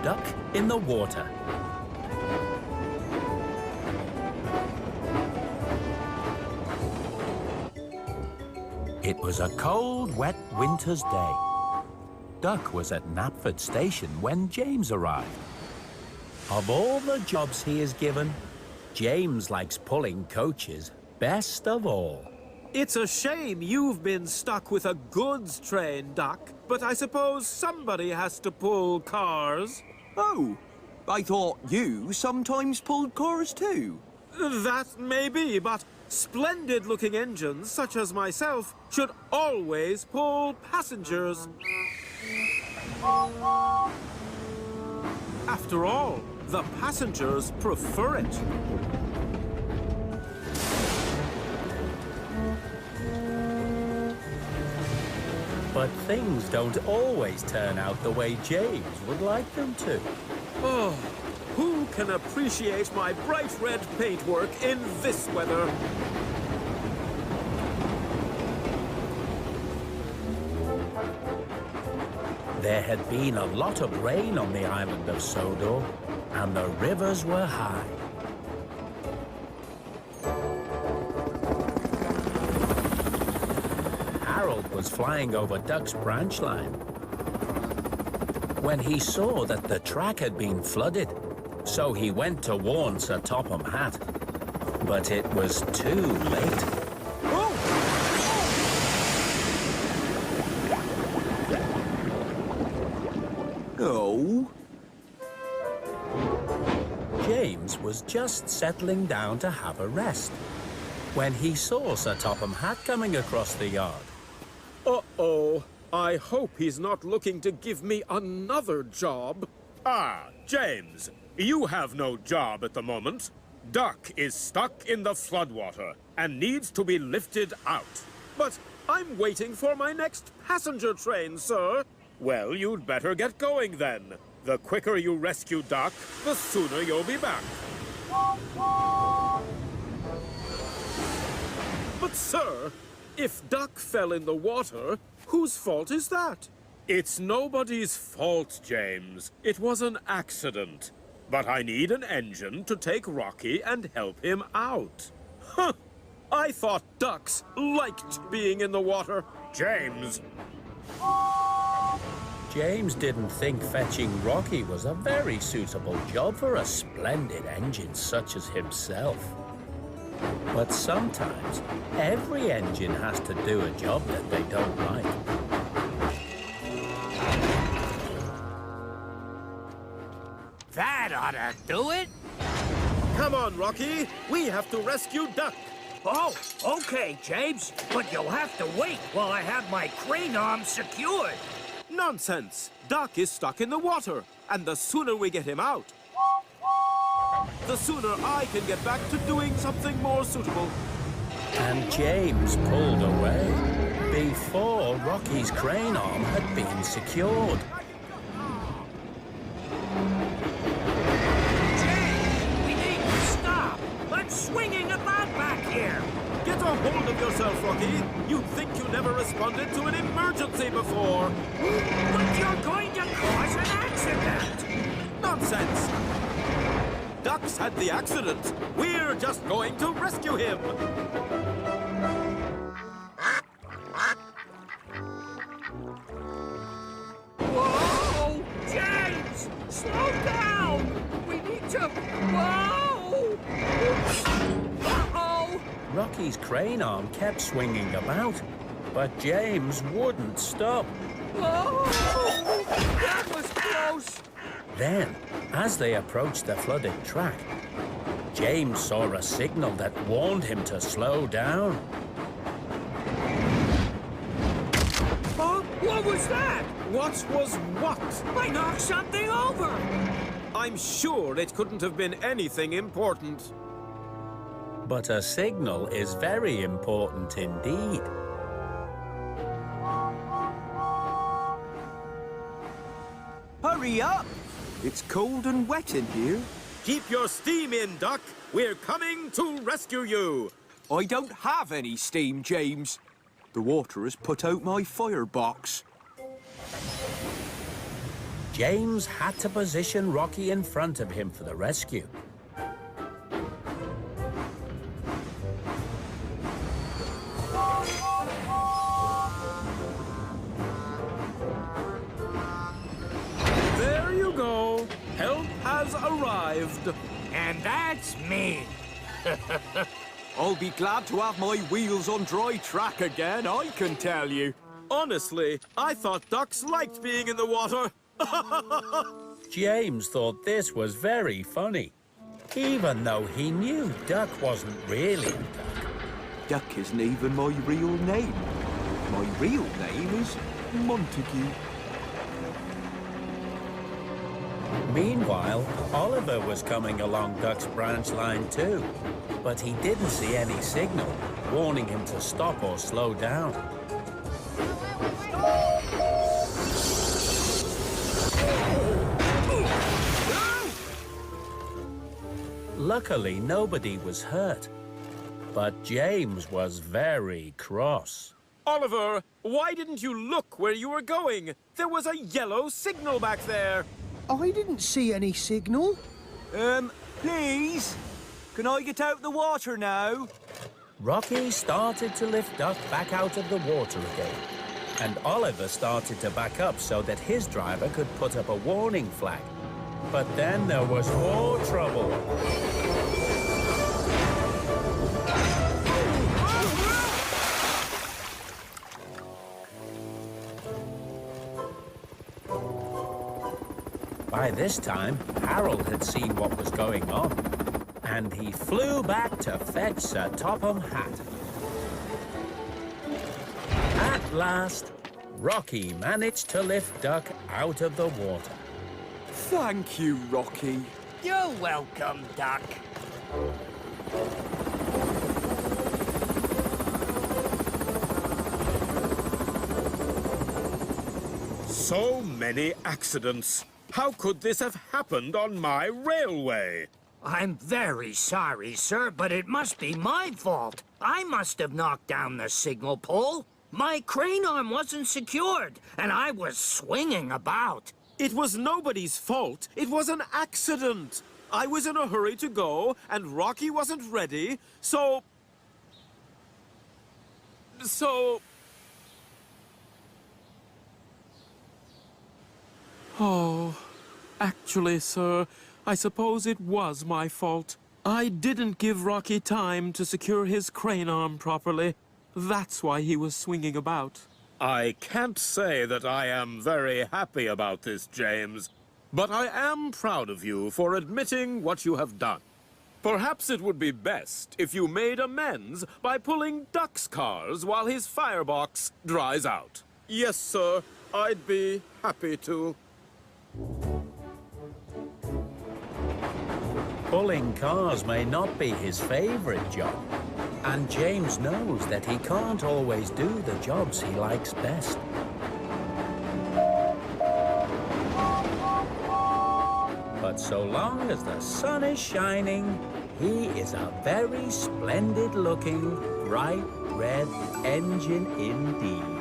Duck in the Water. It was a cold, wet winter's day. Duck was at Knapford Station when James arrived. Of all the jobs he is given, James likes pulling coaches best of all. It's a shame you've been stuck with a goods train, Duck, but I suppose somebody has to pull cars. Oh, I thought you sometimes pulled cars too. That may be, but splendid-looking engines, such as myself, should always pull passengers. After all, the passengers prefer it. But things don't always turn out the way James would like them to. Oh, who can appreciate my bright red paintwork in this weather? There had been a lot of rain on the island of Sodor, and the rivers were high. Harold was flying over Duck's branch line when he saw that the track had been flooded. So he went to warn Sir Topham Hatt, but it was too late. Oh. James was just settling down to have a rest when he saw Sir Topham Hatt coming across the yard. Uh-oh. I hope he's not looking to give me another job. Ah, James, you have no job at the moment. Duck is stuck in the floodwater and needs to be lifted out. But I'm waiting for my next passenger train, sir. Well, you'd better get going then. The quicker you rescue Duck, the sooner you'll be back. But, sir, if Duck fell in the water, whose fault is that? It's nobody's fault, James. It was an accident. But I need an engine to take Rocky and help him out. Huh! I thought ducks liked being in the water. James! James didn't think fetching Rocky was a very suitable job for a splendid engine such as himself. But sometimes, every engine has to do a job that they don't like. That ought to do it. Come on, Rocky. We have to rescue Duck. Oh, okay, James. But you'll have to wait while I have my crane arm secured. Nonsense. Duck is stuck in the water, and the sooner we get him out, the sooner I can get back to doing something more suitable. And James pulled away before Rocky's crane arm had been secured. James, we need to stop. I'm swinging about back here. Get a hold of yourself, Rocky. You'd think you never responded to an emergency before. But you're going to cause an accident. Nonsense. Duck's had the accident. We're just going to rescue him. Whoa! James! Slow down! We need to... Whoa! Uh-oh! Rocky's crane arm kept swinging about, but James wouldn't stop. Whoa! That was close! Then, as they approached the flooded track, James saw a signal that warned him to slow down. Huh? What was that? What was what? I knocked something over! I'm sure it couldn't have been anything important. But a signal is very important indeed. Hurry up! It's cold and wet in here. Keep your steam in, Duck. We're coming to rescue you. I don't have any steam, James. The water has put out my firebox. James had to position Rocky in front of him for the rescue. There you go. Help has arrived. And that's me. I'll be glad to have my wheels on dry track again, I can tell you. Honestly, I thought ducks liked being in the water. James thought this was very funny, even though he knew Duck wasn't really a duck. Duck isn't even my real name. My real name is Montague. Meanwhile, Oliver was coming along Duck's branch line too, but he didn't see any signal warning him to stop or slow down. Luckily, nobody was hurt, but James was very cross. Oliver, why didn't you look where you were going? There was a yellow signal back there. I didn't see any signal. Please? Can I get out the water now? Rocky started to lift Duck back out of the water again, and Oliver started to back up so that his driver could put up a warning flag. But then there was more trouble. By this time, Harold had seen what was going on, and he flew back to fetch Sir Topham Hatt. At last, Rocky managed to lift Duck out of the water. Thank you, Rocky. You're welcome, Duck. So many accidents. How could this have happened on my railway? I'm very sorry, sir, but it must be my fault. I must have knocked down the signal pole. My crane arm wasn't secured, and I was swinging about. It was nobody's fault. It was an accident. I was in a hurry to go, and Rocky wasn't ready, so... Oh, actually, sir, I suppose it was my fault. I didn't give Rocky time to secure his crane arm properly. That's why he was swinging about. I can't say that I am very happy about this, James, but I am proud of you for admitting what you have done. Perhaps it would be best if you made amends by pulling Duck's cars while his firebox dries out. Yes, sir, I'd be happy to. Pulling cars may not be his favorite job, and James knows that he can't always do the jobs he likes best. But so long as the sun is shining, he is a very splendid-looking, bright red engine indeed.